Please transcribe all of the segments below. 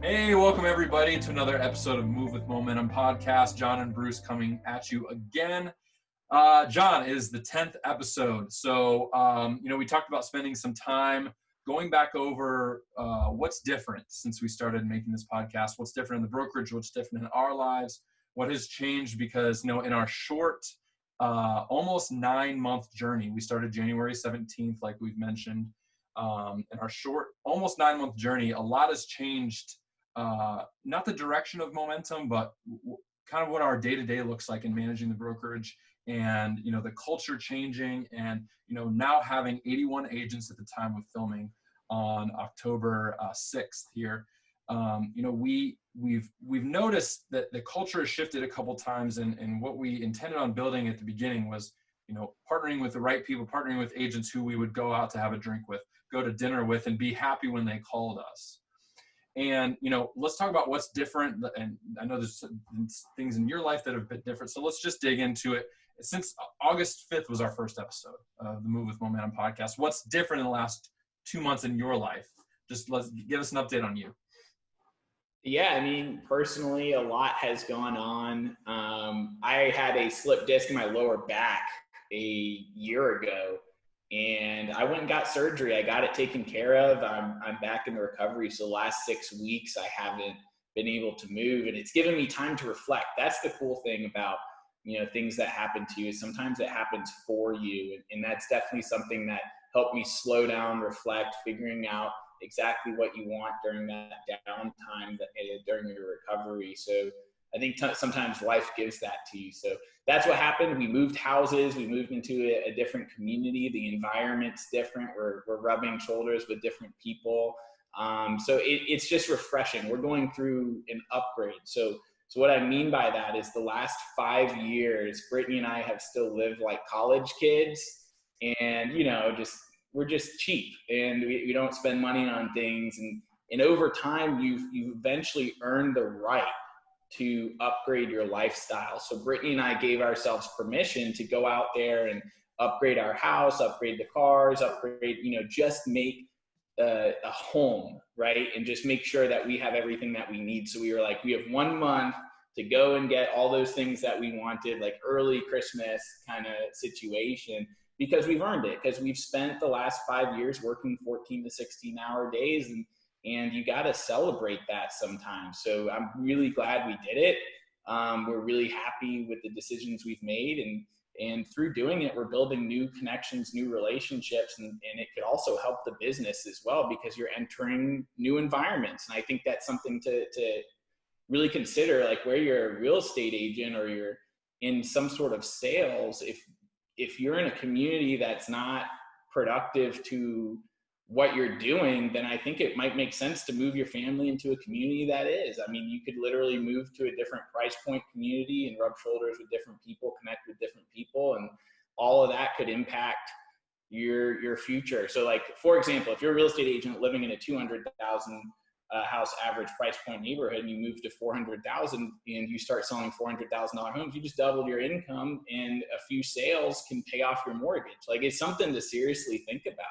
Hey, welcome everybody to another episode of Move with Momentum podcast. Jon and Bruce coming at you again. Jon, is the 10th episode. So, we talked about spending some time going back over what's different since we started making this podcast, what's different in the brokerage, what's different in our lives, what has changed because, in our short, almost 9-month journey, we started January 17th, like we've mentioned. In our short, almost 9-month journey, a lot has changed. Not the direction of momentum, but kind of what our day-to-day looks like in managing the brokerage and, the culture changing and, now having 81 agents at the time of filming on October 6th here. We've noticed that the culture has shifted a couple times, and what we intended on building at the beginning was, partnering with the right people, partnering with agents who we would go out to have a drink with, go to dinner with, and be happy when they called us. And, let's talk about what's different. And I know there's things in your life that have been different. So let's just dig into it. Since August 5th was our first episode of the Move with Momentum podcast, what's different in the last 2 months in your life? Just give us an update on you. Yeah, personally, a lot has gone on. I had a slip disc in my lower back a year ago, and I went and got surgery. I got it taken care of. I'm back in the recovery. So the last 6 weeks, I haven't been able to move, and it's given me time to reflect. That's the cool thing about, things that happen to you. Sometimes it happens for you. And that's definitely something that helped me slow down, reflect, figuring out exactly what you want during that downtime during your recovery. So I think sometimes life gives that to you. So that's what happened. We moved houses. We moved into a different community. The environment's different. We're rubbing shoulders with different people. So it's just refreshing. We're going through an upgrade. So what I mean by that is the last 5 years, Brittany and I have still lived like college kids, and we're just cheap, and we don't spend money on things. And over time, you eventually earn the right to upgrade your lifestyle. So Brittany and I gave ourselves permission to go out there and upgrade our house, upgrade the cars, just make a home, right? And just make sure that we have everything that we need. So we were like, we have 1 month to go and get all those things that we wanted, like early Christmas kind of situation, because we've earned it, because we've spent the last 5 years working 14 to 16-hour days, and you got to celebrate that sometimes. So I'm really glad we did it. We're really happy with the decisions we've made, and through doing it, we're building new connections, new relationships, and it could also help the business as well, because you're entering new environments. And I think that's something to really consider, like where you're a real estate agent or you're in some sort of sales. If you're in a community that's not productive to what you're doing, then I think it might make sense to move your family into a community that is. You could literally move to a different price point community and rub shoulders with different people, connect with different people, and all of that could impact your future. So like, for example, if you're a real estate agent living in a 200,000 house average price point neighborhood, and you move to 400,000 and you start selling $400,000 homes, you just doubled your income, and a few sales can pay off your mortgage. Like, it's something to seriously think about.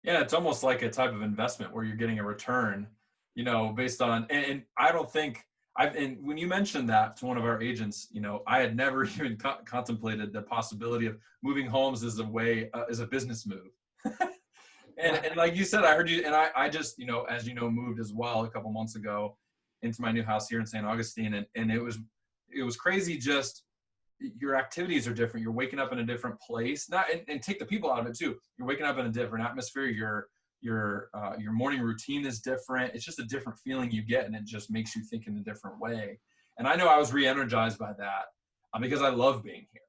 Yeah, it's almost like a type of investment where you're getting a return, based on, and I don't think and when you mentioned that to one of our agents, I had never even contemplated the possibility of moving homes as a business move. And like you said, I heard you, and I just, as moved as well a couple months ago into my new house here in St. Augustine. And it was crazy. Just your activities are different. You're waking up in a different place, and take the people out of it too. You're waking up in a different atmosphere. Your morning routine is different. It's just a different feeling you get, and it just makes you think in a different way. And I know I was re-energized by that because I love being here.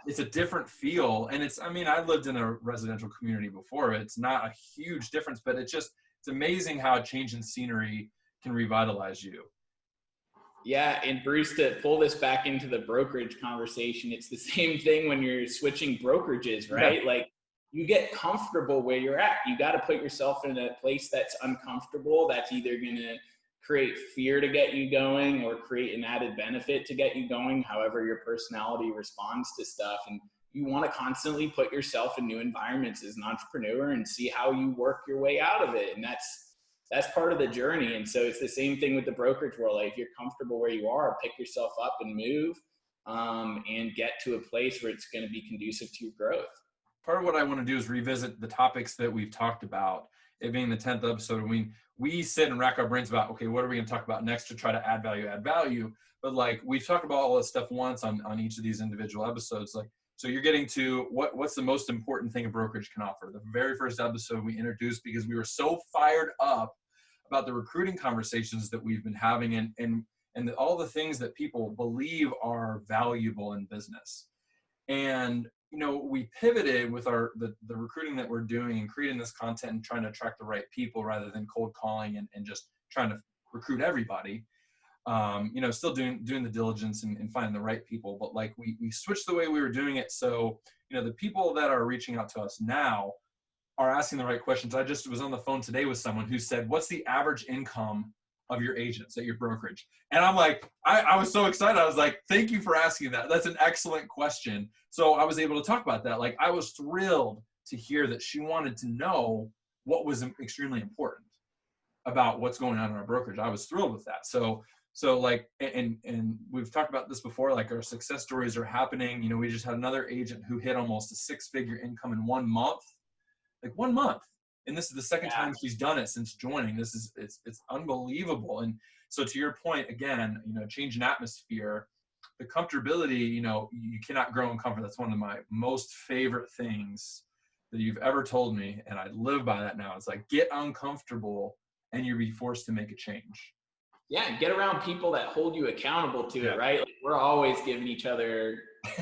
It's a different feel. And I lived in a residential community before. It's not a huge difference, but it's amazing how a change in scenery can revitalize you. Yeah, and Bruce, to pull this back into the brokerage conversation, it's the same thing when you're switching brokerages, right? Yeah. Like, you get comfortable where you're at. You got to put yourself in a place that's uncomfortable, that's either going to create fear to get you going or create an added benefit to get you going, however your personality responds to stuff. And you want to constantly put yourself in new environments as an entrepreneur and see how you work your way out of it. And that's part of the journey. And so it's the same thing with the brokerage world. Like if you're comfortable where you are, pick yourself up and move, and get to a place where it's going to be conducive to your growth. Part of what I want to do is revisit the topics that we've talked about, it being the 10th episode. We sit and rack our brains about, okay, what are we going to talk about next to try to add value. But like we've talked about all this stuff once on each of these individual episodes. Like, so you're getting to what's the most important thing a brokerage can offer. The very first episode we introduced because we were so fired up about the recruiting conversations that we've been having and all the things that people believe are valuable in business. And, we pivoted with the recruiting that we're doing and creating this content and trying to attract the right people rather than cold calling and just trying to recruit everybody. Still doing the diligence and finding the right people, but like we switched the way we were doing it. So, the people that are reaching out to us now are asking the right questions. I just was on the phone today with someone who said, what's the average income of your agents at your brokerage? And I'm like, I was so excited. I was like, thank you for asking that. That's an excellent question. So I was able to talk about that. Like, I was thrilled to hear that she wanted to know what was extremely important about what's going on in our brokerage. I was thrilled with that. So like, and we've talked about this before, like our success stories are happening. We just had another agent who hit almost a 6-figure income in 1 month, like 1 month. And this is the second time she's done it since joining. It's unbelievable. And so to your point, again, change in atmosphere, the comfortability, you cannot grow in comfort. That's one of my most favorite things that you've ever told me. And I live by that now. It's like, get uncomfortable and you'll be forced to make a change. Yeah, and get around people that hold you accountable to it, right? Like we're always giving each other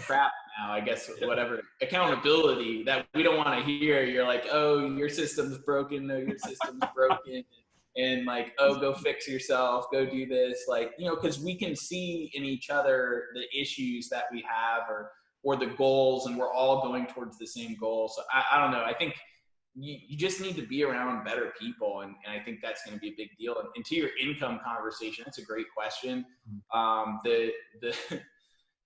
crap now, I guess, whatever. Accountability that we don't want to hear. You're like, oh, your system's broken. No, your system's broken. And like, oh, go fix yourself. Go do this. Like, because we can see in each other the issues that we have or the goals, and we're all going towards the same goal. So I don't know. I think you just need to be around better people. And I think that's going to be a big deal. And to your income conversation, that's a great question.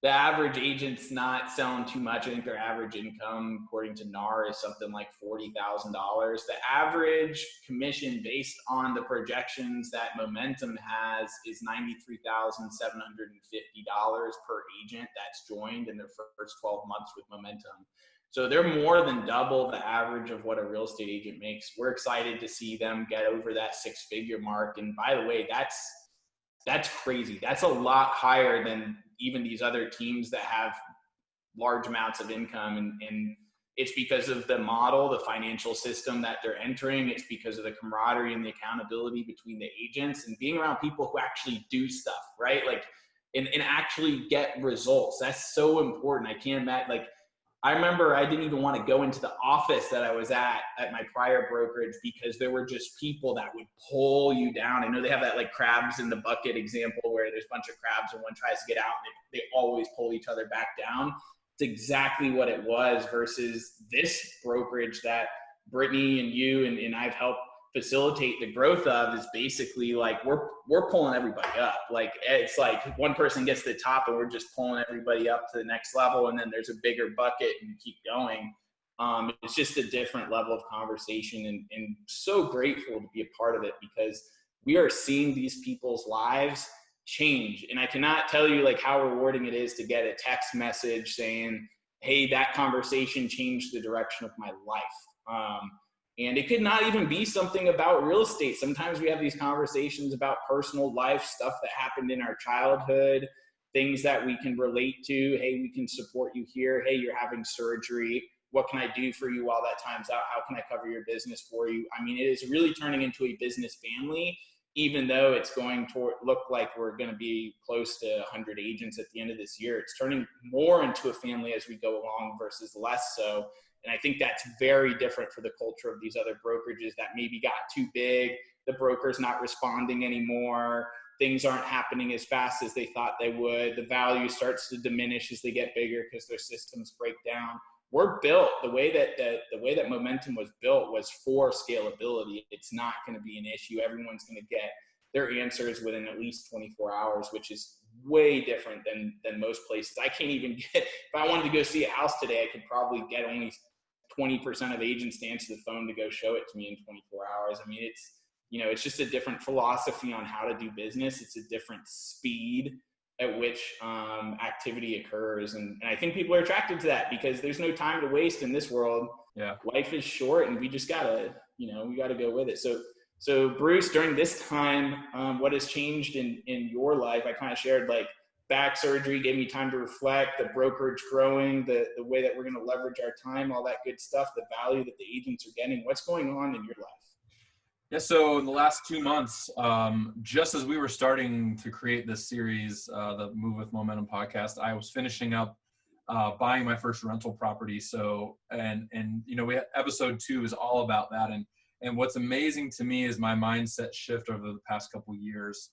The average agent's not selling too much. I think their average income, according to NAR, is something like $40,000. The average commission based on the projections that Momentum has is $93,750 per agent that's joined in their first 12 months with Momentum. So they're more than double the average of what a real estate agent makes. We're excited to see them get over that 6-figure mark. And by the way, that's crazy. That's a lot higher than even these other teams that have large amounts of income. And it's because of the model, the financial system that they're entering. It's because of the camaraderie and the accountability between the agents and being around people who actually do stuff, right? Like, and actually get results. That's so important. I can't imagine, like, I remember I didn't even want to go into the office that I was at my prior brokerage because there were just people that would pull you down. I know they have that like crabs in the bucket example where there's a bunch of crabs and one tries to get out and they always pull each other back down. It's exactly what it was versus this brokerage that Brittany and you and I've helped facilitate the growth of is basically like we're pulling everybody up. Like it's like one person gets to the top and we're just pulling everybody up to the next level, and then there's a bigger bucket and you keep going. It's just a different level of conversation, and so grateful to be a part of it because we are seeing these people's lives change. And I cannot tell you like how rewarding it is to get a text message saying, hey, that conversation changed the direction of my life. And it could not even be something about real estate. Sometimes we have these conversations about personal life, stuff that happened in our childhood, things that we can relate to. Hey, we can support you here. Hey, you're having surgery. What can I do for you while that time's out? How can I cover your business for you? I mean, it is really turning into a business family, even though it's going to look like we're going to be close to 100 agents at the end of this year. It's turning more into a family as we go along versus less so. And I think that's very different for the culture of these other brokerages that maybe got too big. The broker's not responding anymore. Things aren't happening as fast as they thought they would. The value starts to diminish as they get bigger because their systems break down. We're built the way that Momentum was built was for scalability. It's not going to be an issue. Everyone's going to get their answers within at least 24 hours, which is way different than most places. I can't even get, if I wanted to go see a house today, I could probably get only 20% of agents to answer the phone to go show it to me in 24 hours. I mean, it's just a different philosophy on how to do business. It's a different speed at which activity occurs. And I think people are attracted to that because there's no time to waste in this world. Yeah. Life is short and we just gotta, we gotta go with it. So Bruce, during this time, what has changed in your life? I kind of shared like back surgery gave me time to reflect, the brokerage growing, the way that we're going to leverage our time, all that good stuff, the value that the agents are getting. What's going on in your life? Yeah, so in the last 2 months, just as we were starting to create this series, the Move with Momentum podcast, I was finishing up buying my first rental property. So, and we had, episode 2 is all about that. And what's amazing to me is my mindset shift over the past couple of years,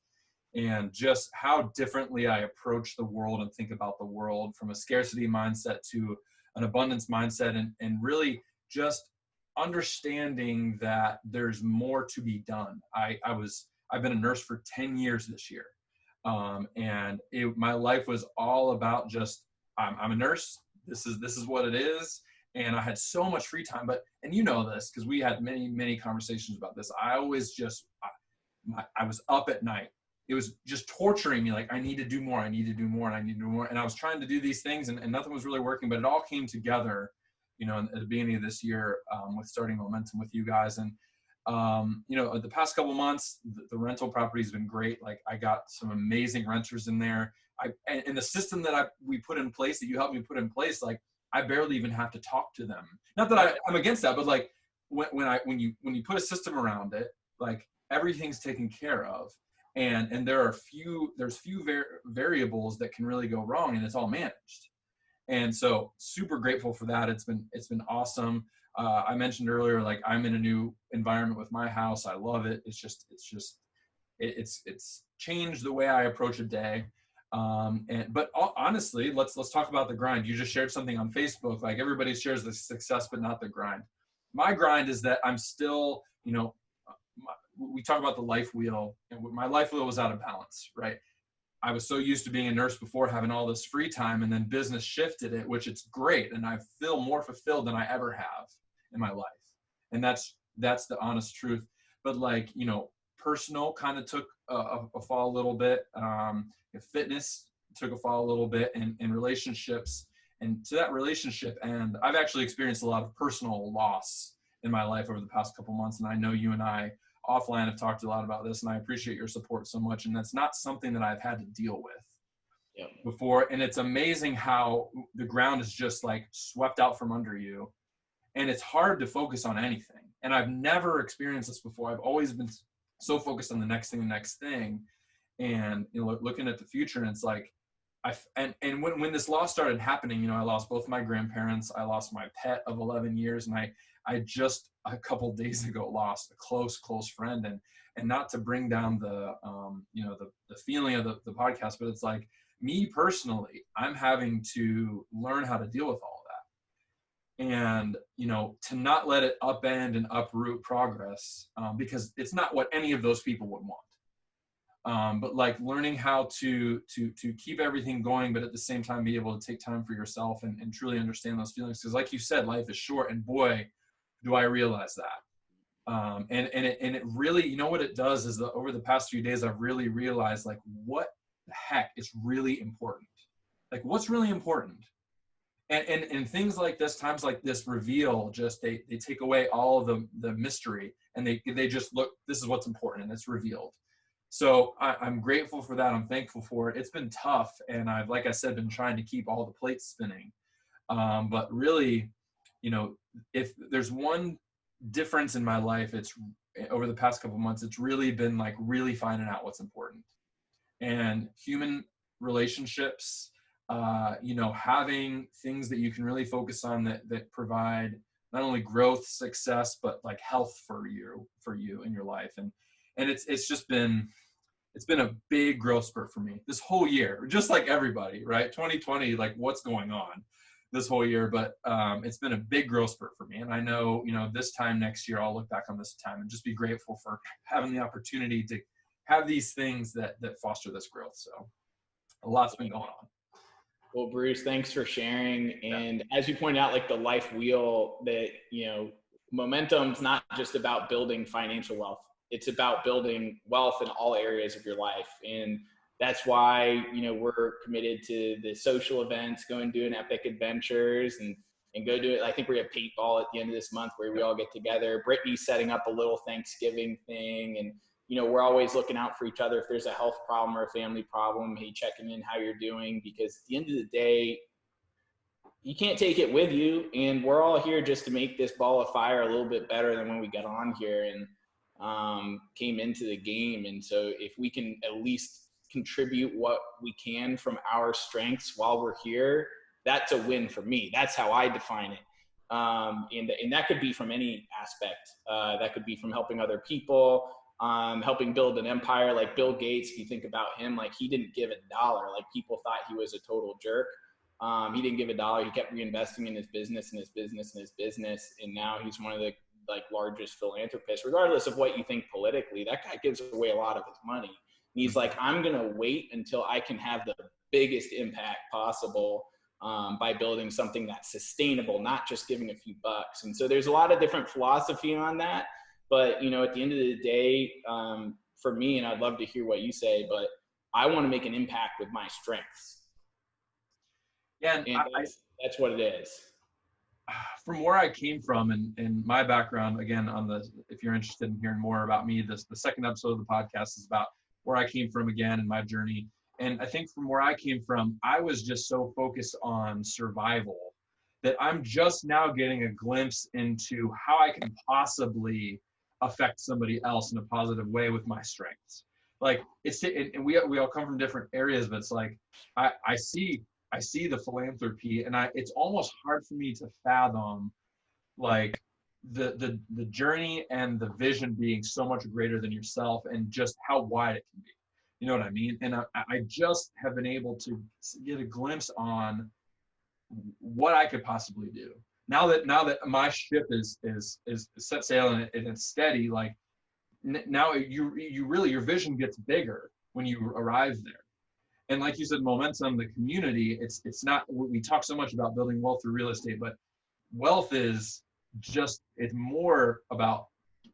and just how differently I approach the world and think about the world, from a scarcity mindset to an abundance mindset, and really just understanding that there's more to be done. I've been a nurse for 10 years this year. And my life was all about just, I'm a nurse. This is what it is. And I had so much free time, and you know this, because we had many, many conversations about this. I always I was up at night. It was just torturing me. Like, I need to do more. I need to do more. And I need to do more. And I was trying to do these things and nothing was really working, but it all came together, at the beginning of this year, with starting Momentum with you guys. And, the past couple months, the rental property has been great. Like, I got some amazing renters in there. And the system that we put in place, that you helped me put in place, like, I barely even have to talk to them. Not that I'm against that, but like when you put a system around it, like, everything's taken care of. And there's few variables that can really go wrong, and it's all managed. And so super grateful for that. It's been awesome. I mentioned earlier, like, I'm in a new environment with my house. I love it. It's changed the way I approach a day. But honestly, let's talk about the grind. You just shared something on Facebook, like, everybody shares the success, but not the grind. My grind is that I'm still, we talk about the life wheel, and my life wheel was out of balance, right? I was so used to being a nurse before, having all this free time, and then business shifted it, which it's great. And I feel more fulfilled than I ever have in my life. And that's the honest truth. But, like, personal kind of took a fall a little bit. Fitness took a fall a little bit, and relationships, and to that relationship. And I've actually experienced a lot of personal loss in my life over the past couple months. And I know you and I offline have talked a lot about this, and I appreciate your support so much. And that's not something that I've had to deal with before. And it's amazing how the ground is just like swept out from under you, and it's hard to focus on anything. And I've never experienced this before. I've always been so focused on the next thing, and looking at the future. And it's like, when this loss started happening, I lost both my grandparents. I lost my pet of 11 years, and I just a couple days ago lost a close friend. And not to bring down the feeling of the podcast, but it's like, me personally, I'm having to learn how to deal with all of that, and to not let it upend and uproot progress, because it's not what any of those people would want. But like, learning how to keep everything going, but at the same time be able to take time for yourself and truly understand those feelings. Because, like you said, life is short, and boy, do I realize that. And it really, what it does is that over the past few days, I've really realized, like, what the heck is really important. Like, what's really important. And things like this, times like this, reveal just, they take away all of the mystery, and they just look, this is what's important, and it's revealed. So I'm grateful for that. I'm thankful for it. It's been tough, and I've, like I said, been trying to keep all the plates spinning. But really, if there's one difference in my life, it's over the past couple months, it's really been like really finding out what's important. And human relationships, having things that you can really focus on that provide not only growth, success, but like health for you in your life. And it's been a big growth spurt for me this whole year, just like everybody, right? 2020, like, what's going on this whole year, but it's been a big growth spurt for me. And I know, this time next year, I'll look back on this time and just be grateful for having the opportunity to have these things that foster this growth. So a lot's been going on. Well, Bruce, thanks for sharing. And as you pointed out, like, the life wheel, that, momentum's not just about building financial wealth. it's about building wealth in all areas of your life. And that's why, we're committed to the social events, go and do an epic adventures and go do it. I think we have paintball at the end of this month where we all get together. Brittany's setting up a little Thanksgiving thing. And, we're always looking out for each other. If there's a health problem or a family problem, hey, checking in how you're doing, because at the end of the day, you can't take it with you. And we're all here just to make this ball of fire a little bit better than when we got on here and came into the game. And so if we can at least contribute what we can from our strengths while we're here, that's a win for me. That's how I define it. And that could be from any aspect. That could be from helping other people, helping build an empire. Like Bill Gates, if you think about him, like he didn't give $1. Like people thought he was a total jerk. He didn't give $1. He kept reinvesting in his business and his business and his business. And now he's one of the largest philanthropists. Regardless of what you think politically, that guy gives away a lot of his money. And he's like, I'm going to wait until I can have the biggest impact possible by building something that's sustainable, not just giving a few bucks. And so there's a lot of different philosophy on that. But, at the end of the day, for me, and I'd love to hear what you say, but I want to make an impact with my strengths. Yeah, and that's what it is. From where I came from and my background, again, if you're interested in hearing more about me, the second episode of the podcast is about where I came from again and my journey. And I think from where I came from, I was just so focused on survival that I'm just now getting a glimpse into how I can possibly affect somebody else in a positive way with my strengths. Like and we all come from different areas, but it's like, I see the philanthropy and it's almost hard for me to fathom like the journey and the vision being so much greater than yourself and just how wide it can be. You know what I mean? And I just have been able to get a glimpse on what I could possibly do. Now that my ship is set sail and it's steady, like now your vision gets bigger when you arrive there. And like you said, momentum, the community, it's not, we talk so much about building wealth through real estate, but wealth is just, it's more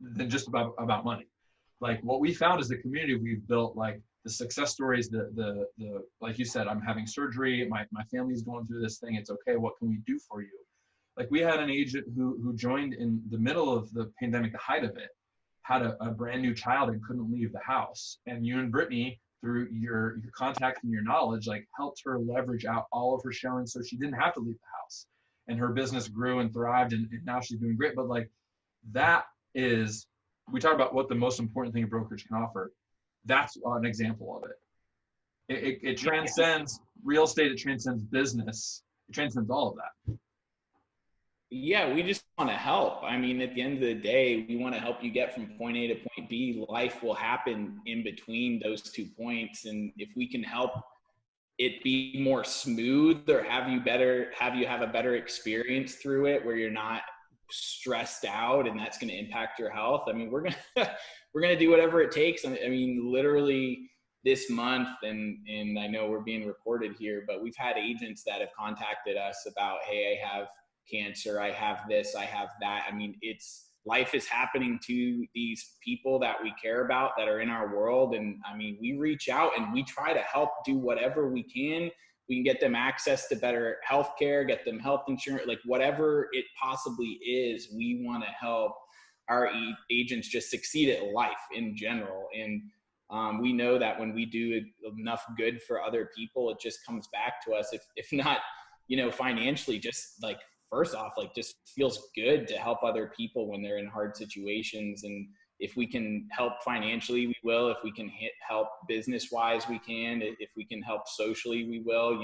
than just about money. Like what we found is the community we've built, like the success stories, the like you said, I'm having surgery, my family's going through this thing, it's okay, what can we do for you? Like we had an agent who joined in the middle of the pandemic, the height of it, had a brand new child and couldn't leave the house. And you and Brittany, through your contact and your knowledge, like helped her leverage out all of her showings so she didn't have to leave the house. And her business grew and thrived and now she's doing great. But like that is, we talk about what the most important thing a brokerage can offer. That's an example of it. It transcends real estate, it transcends business, it transcends all of that. Yeah, we just want to help. I mean, at the end of the day, we want to help you get from point A to point B. Life will happen in between those 2 points. And if we can help it be more smooth or have you have a better experience through it where you're not stressed out and that's going to impact your health. I mean, we're going to do whatever it takes. I mean, literally this month, and I know we're being recorded here, but we've had agents that have contacted us about, hey, I have cancer, I have this, I have that. I mean, life is happening to these people that we care about that are in our world. And I mean, we reach out and we try to help do whatever we can. We can get them access to better healthcare, get them health insurance, like whatever it possibly is. We want to help our agents just succeed at life in general. And we know that when we do enough good for other people, it just comes back to us. If not, financially, just like, first off, like just feels good to help other people when they're in hard situations. And if we can help financially, we will. If we can help business-wise, we can. If we can help socially, we will.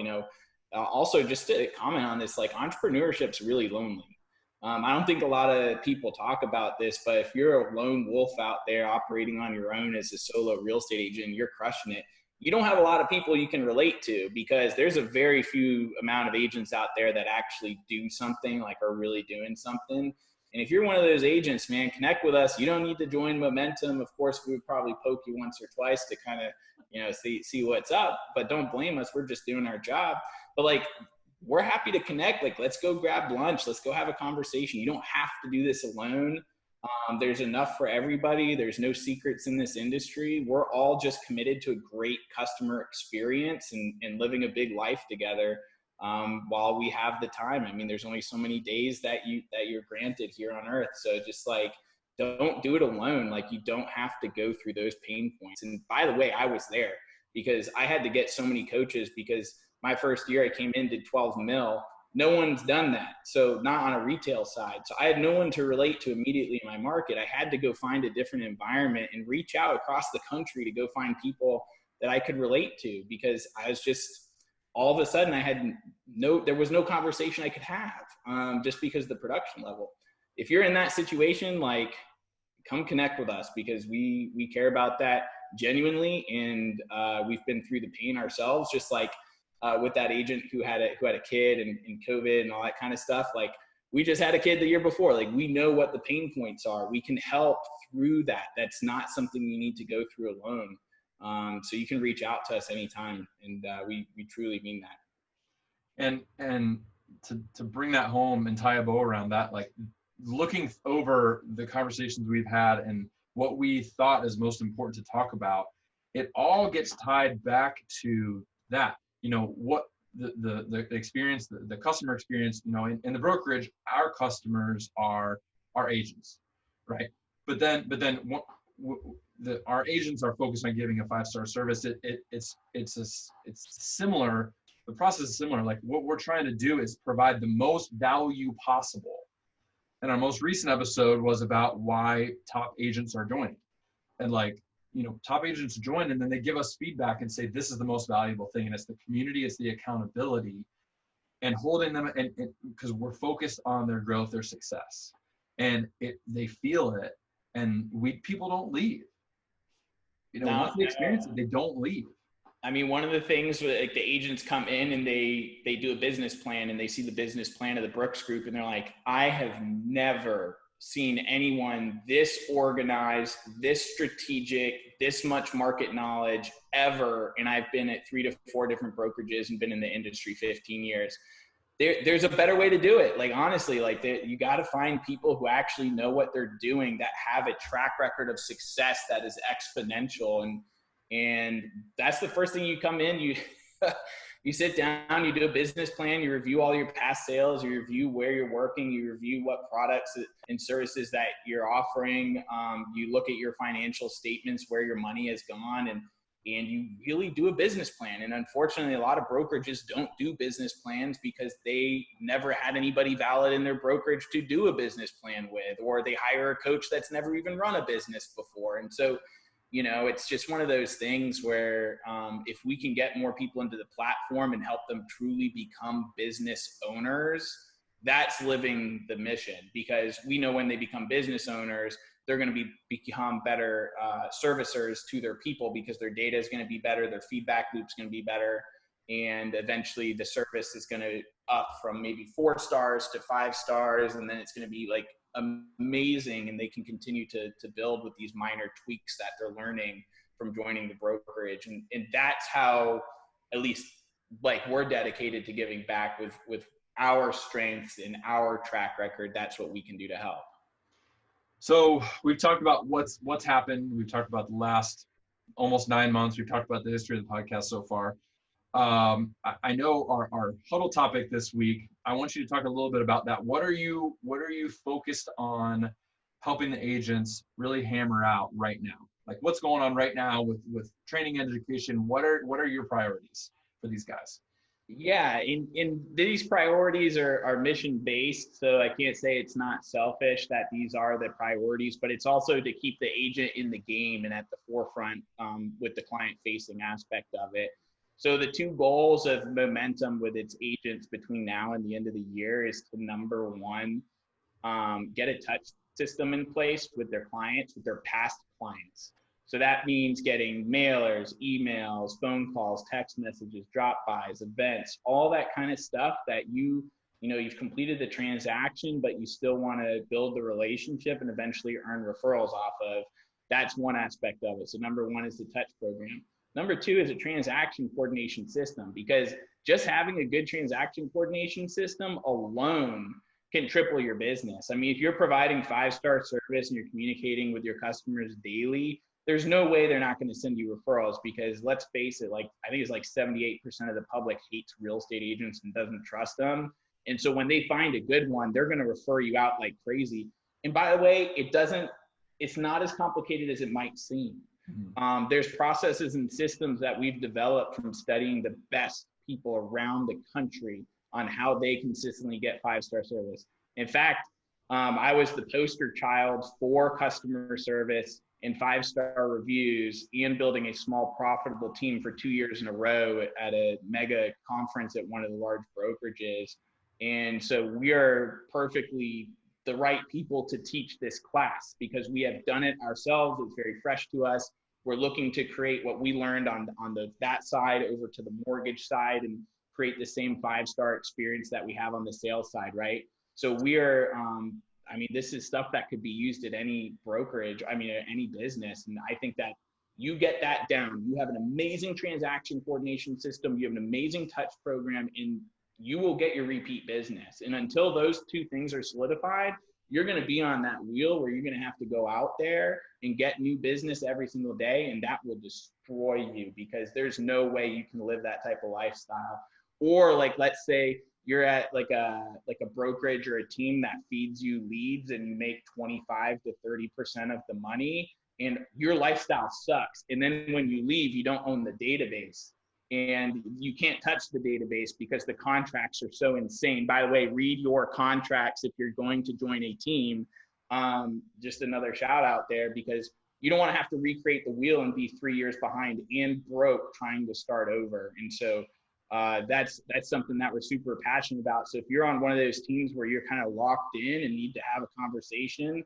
Also, just to comment on this, like entrepreneurship's really lonely. I don't think a lot of people talk about this, but if you're a lone wolf out there operating on your own as a solo real estate agent, you're crushing it. You don't have a lot of people you can relate to because there's a very few amount of agents out there that actually do something, like are really doing something. And if you're one of those agents, man, connect with us. You don't need to join Momentum. Of course, we would probably poke you once or twice to kind of, see what's up, but don't blame us. We're just doing our job. But like, we're happy to connect. Like, let's go grab lunch. Let's go have a conversation. You don't have to do this alone. There's enough for everybody. There's no secrets in this industry. We're all just committed to a great customer experience and living a big life together while we have the time. I mean, there's only so many days that you're granted here on earth. So just like, don't do it alone. Like, you don't have to go through those pain points. And by the way, I was there because I had to get so many coaches because my first year I came in, did 12 mil. No one's done that. So not on a retail side. So I had no one to relate to immediately in my market. I had to go find a different environment and reach out across the country to go find people that I could relate to, because I was just, all of a sudden there was no conversation I could have just because of the production level. If you're in that situation, like, come connect with us, because we care about that genuinely. And we've been through the pain ourselves, just like with that agent who had a kid and COVID and all that kind of stuff. Like, we just had a kid the year before. Like, we know what the pain points are. We can help through that. That's not something you need to go through alone. So you can reach out to us anytime, and we truly mean that. And to bring that home and tie a bow around that, like, looking over the conversations we've had and what we thought is most important to talk about, it all gets tied back to that. What the experience, the customer experience, in the brokerage, our customers are our agents, right? But then our agents are focused on giving a 5-star service. It's similar. The process is similar. Like, what we're trying to do is provide the most value possible. And our most recent episode was about why top agents are joining. And like, top agents join, and then they give us feedback and say, this is the most valuable thing. And it's the community, it's the accountability, and holding them, and because we're focused on their growth, their success. And they feel it, and people don't leave. Once they experience it, they don't leave. I mean, one of the things, like, the agents come in and they do a business plan, and they see the business plan of the Brooks Group, and they're like, I have never seen anyone this organized, this strategic, this much market knowledge ever. And I've been at 3 to 4 different brokerages and been in the industry 15 years. There's a better way to do it. Like, honestly, like, you got to find people who actually know what they're doing, that have a track record of success that is exponential. And that's the first thing. You come in, you sit down, you do a business plan, you review all your past sales, you review where you're working, you review what products and services that you're offering. You look at your financial statements, where your money has gone, and you really do a business plan. And unfortunately, a lot of brokerages don't do business plans because they never had anybody valid in their brokerage to do a business plan with, or they hire a coach that's never even run a business before. And so, it's just one of those things where if we can get more people into the platform and help them truly become business owners, that's living the mission. Because we know when they become business owners, they're going to become better servicers to their people, because their data is going to be better, their feedback loop is going to be better, and eventually the service is going to up from maybe 4 stars to 5 stars, and then it's going to be like amazing, and they can continue to build with these minor tweaks that they're learning from joining the brokerage. And that's how, at least, like, we're dedicated to giving back with our strengths and our track record. That's what we can do to help. So we've talked about what's happened. We've talked about the last almost 9 months. We've talked about the history of the podcast so far. I know our huddle topic this week, I want you to talk a little bit about that. What are you focused on helping the agents really hammer out right now? Like, what's going on right now with training and education? What are your priorities for these guys? Yeah, in these priorities are mission based, so I can't say it's not selfish that these are the priorities, but it's also to keep the agent in the game and at the forefront with the client facing aspect of it. So the 2 goals of Momentum with its agents between now and the end of the year is to, number 1, get a touch system in place with their clients, with their past clients. So that means getting mailers, emails, phone calls, text messages, drop-bys, events, all that kind of stuff that you've completed the transaction, but you still want to build the relationship and eventually earn referrals off of. That's one aspect of it. So number 1 is the touch program. Number 2 is a transaction coordination system, because just having a good transaction coordination system alone can triple your business. I mean, if you're providing 5-star service and you're communicating with your customers daily, there's no way they're not going to send you referrals, because let's face it, like I think it's like 78% of the public hates real estate agents and doesn't trust them. And so when they find a good one, they're going to refer you out like crazy. And by the way, it's not as complicated as it might seem. There's processes and systems that we've developed from studying the best people around the country on how they consistently get 5-star service. In fact, I was the poster child for customer service and 5-star reviews and building a small profitable team for 2 years in a row at a mega conference at one of the large brokerages. And so we are perfectly the right people to teach this class, because we have done it ourselves. It's very fresh to us. We're looking to create what we learned on that side over to the mortgage side and create the same 5-star experience that we have on the sales side, right? So we are, I mean, this is stuff that could be used at any brokerage, I mean, at any business. And I think that you get that down. You have an amazing transaction coordination system. You have an amazing touch program, and you will get your repeat business. And until those two things are solidified, you're going to be on that wheel where you're going to have to go out there and get new business every single day. And that will destroy you, because there's no way you can live that type of lifestyle. Or like, let's say you're at like a brokerage or a team that feeds you leads and you make 25 to 30% of the money, and your lifestyle sucks. And then when you leave, you don't own the database. And you can't touch the database because the contracts are so insane. By the way, read your contracts if you're going to join a team. Just another shout out there, because you don't want to have to recreate the wheel and be 3 years behind and broke trying to start over. And so that's something that we're super passionate about. So if you're on one of those teams where you're kind of locked in and need to have a conversation,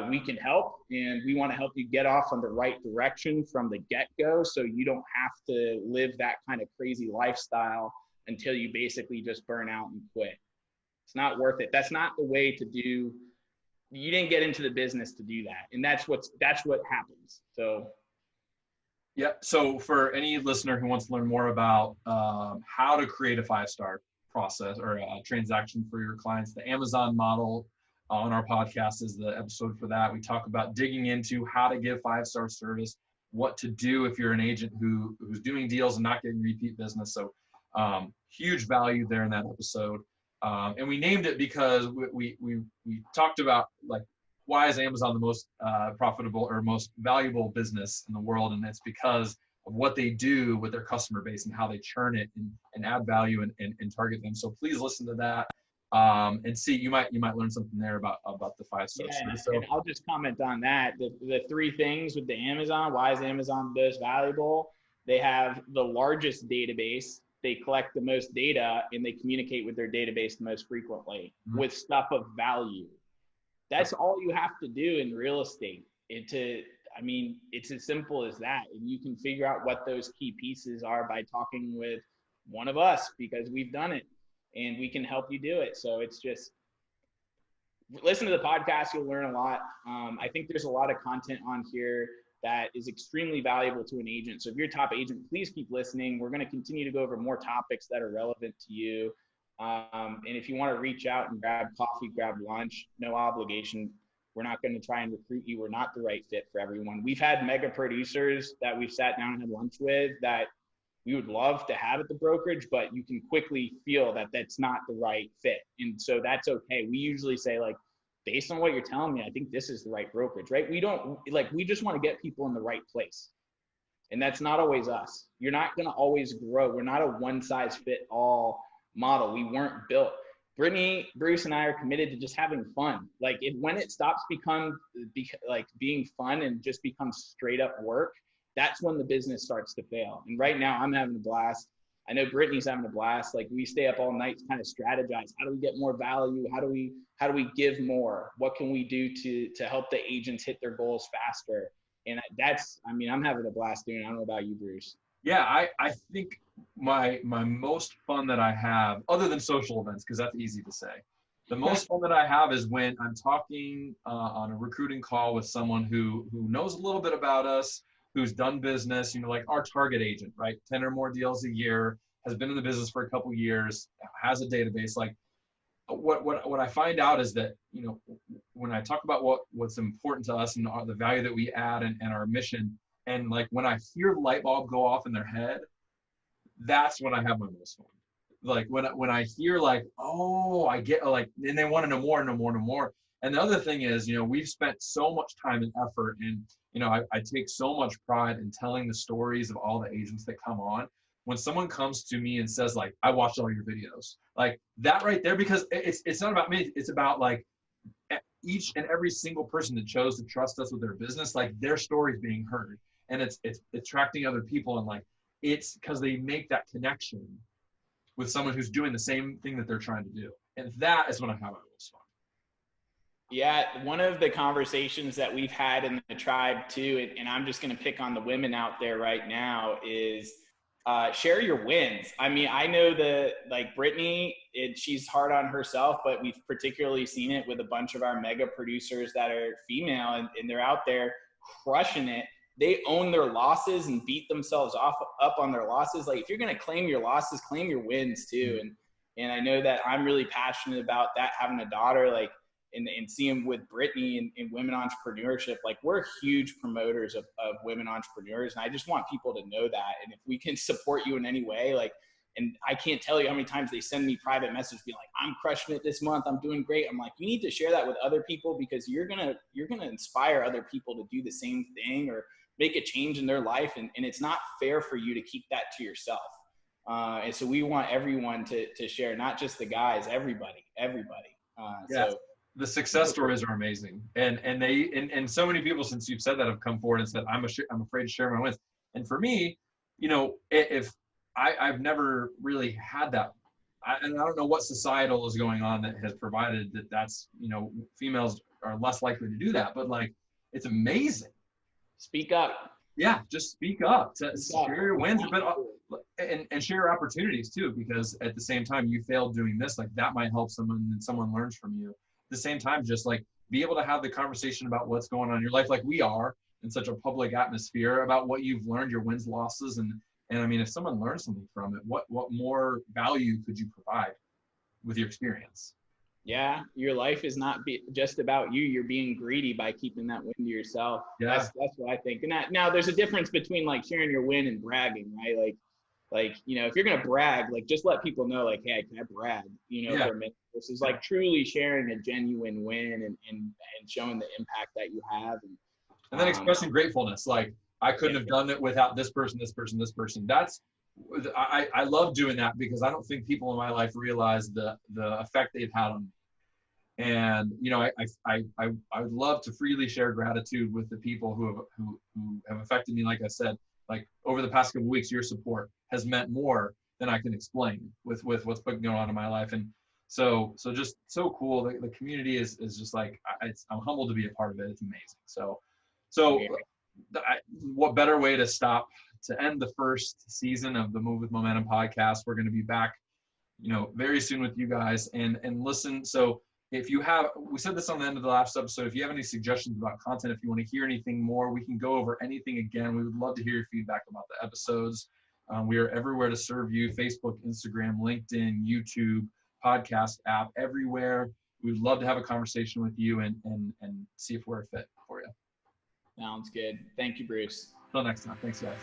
we can help, and we want to help you get off on the right direction from the get-go, so you don't have to live that kind of crazy lifestyle until you basically just burn out and quit. It's not worth it. That's not the way to do. You didn't get into the business to do that, and that's what happens. So yeah. So for any listener who wants to learn more about how to create a 5-star process or a transaction for your clients, the Amazon model on our podcast is the episode for that. We talk about digging into how to give 5-star service, what to do if you're an agent who's doing deals and not getting repeat business. So huge value there in that episode. And we named it because we talked about, like, why is Amazon the most profitable or most valuable business in the world? And it's because of what they do with their customer base and how they churn it and add value and target them. So please listen to that. And see, you might learn something there about the 5-star. Yeah, so, and I'll just comment on that. The 3 things with the Amazon, why is Amazon the most valuable? They have the largest database, they collect the most data, and they communicate with their database the most frequently with stuff of value. That's all you have to do in real estate. I mean, it's as simple as that. And you can figure out what those key pieces are by talking with one of us, because we've done it. And we can help you do it. So it's just, listen to the podcast, you'll learn a lot. I think there's a lot of content on here that is extremely valuable to an agent. So if you're a top agent, please keep listening. We're going to continue to go over more topics that are relevant to you. And if you want to reach out and grab coffee, grab lunch, no obligation. We're not going to try and recruit you. We're not the right fit for everyone. We've had mega producers that we've sat down and had lunch with that we would love to have at the brokerage, but you can quickly feel that that's not the right fit. And so that's okay. We usually say, like, based on what you're telling me, I think this is the right brokerage, right? We just want to get people in the right place. And that's not always us. You're not going to always grow. We're not a one size fit all model. We weren't built. Brittany, Bruce, and I are committed to just having fun. Like, when it stops being fun and just becomes straight up work, that's when the business starts to fail. And right now I'm having a blast. I know Brittany's having a blast. Like, we stay up all night to kind of strategize. How do we get more value? How do we give more? What can we do to help the agents hit their goals faster? And I'm having a blast doing it. I don't know about you, Bruce. Yeah, I think my most fun that I have, other than social events, because that's easy to say, the most fun that I have is when I'm talking on a recruiting call with someone who knows a little bit about us, who's done business, like our target agent, right? 10 or more deals a year, has been in the business for a couple years, has a database. Like, what I find out is that, you know, when I talk about what's important to us and the value that we add and our mission, and like when I hear the light bulb go off in their head, that's when I have my most fun. Like when I hear like, oh, I get, like, and they want to know more, know more, know more. And the other thing is, you know, we've spent so much time and effort, and you know, I take so much pride in telling the stories of all the agents that come on. When someone comes to me and says like, I watched all your videos, like that right there, because it's not about me, it's about like each and every single person that chose to trust us with their business, like their story is being heard, and it's attracting other people, and like it's because they make that connection with someone who's doing the same thing that they're trying to do, and that is when I have my most fun. Yeah, one of the conversations that we've had in the tribe too, and I'm just going to pick on the women out there right now, is share your wins. I mean, I know that like Brittany, she's hard on herself, but we've particularly seen it with a bunch of our mega producers that are female, and they're out there crushing it. They own their losses and beat themselves up on their losses. Like if you're going to claim your losses, claim your wins too. And I know that I'm really passionate about that, having a daughter, like, and seeing with Brittany and women entrepreneurship, like we're huge promoters of women entrepreneurs. And I just want people to know that. And if we can support you in any way, like, and I can't tell you how many times they send me private messages being like, I'm crushing it this month, I'm doing great. I'm like, you need to share that with other people, because you're gonna inspire other people to do the same thing or make a change in their life. And it's not fair for you to keep that to yourself. And so we want everyone to share, not just the guys, everybody. So the success stories are amazing, and so many people, since you've said that, have come forward and said, I'm afraid to share my wins. And for me, you know, if I've never really had that, and I don't know what societal is going on that has provided that's, you know, females are less likely to do that, but like it's amazing. Speak up. Yeah, just speak up. Share your wins, but and share your opportunities too, because at the same time you failed doing this, like that might help someone and someone learns from you. At the same time, just like be able to have the conversation about what's going on in your life, like we are in such a public atmosphere, about what you've learned, your wins, losses, and I mean, if someone learns something from it, what more value could you provide with your experience? Yeah, your life is not just about you. You're being greedy by keeping that win to yourself. Yeah. That's what I think. And that, now there's a difference between like sharing your win and bragging, right? Like, you know, if you're going to brag, like just let people know like, hey, can I brag, you know, for a minute, versus like truly sharing a genuine win and showing the impact that you have. And then expressing gratefulness. Like I couldn't have done it without this person, this person, this person. I love doing that, because I don't think people in my life realize the effect they've had on me. And you know, I would love to freely share gratitude with the people who have affected me. Like I said, like over the past couple of weeks, your support has meant more than I can explain with what's been going on in my life. And so just so cool. The community is just like, I'm humbled to be a part of it. It's amazing. So what better way to end the first season of the Move with Momentum podcast. We're going to be back, you know, very soon with you guys, and listen. So if you have, we said this on the end of the last episode, if you have any suggestions about content, if you want to hear anything more, we can go over anything again. We would love to hear your feedback about the episodes. We are everywhere to serve you: Facebook, Instagram, LinkedIn, YouTube, podcast app, everywhere. We'd love to have a conversation with you and see if we're a fit for you. Sounds good. Thank you, Bruce. Until next time. Thanks, guys.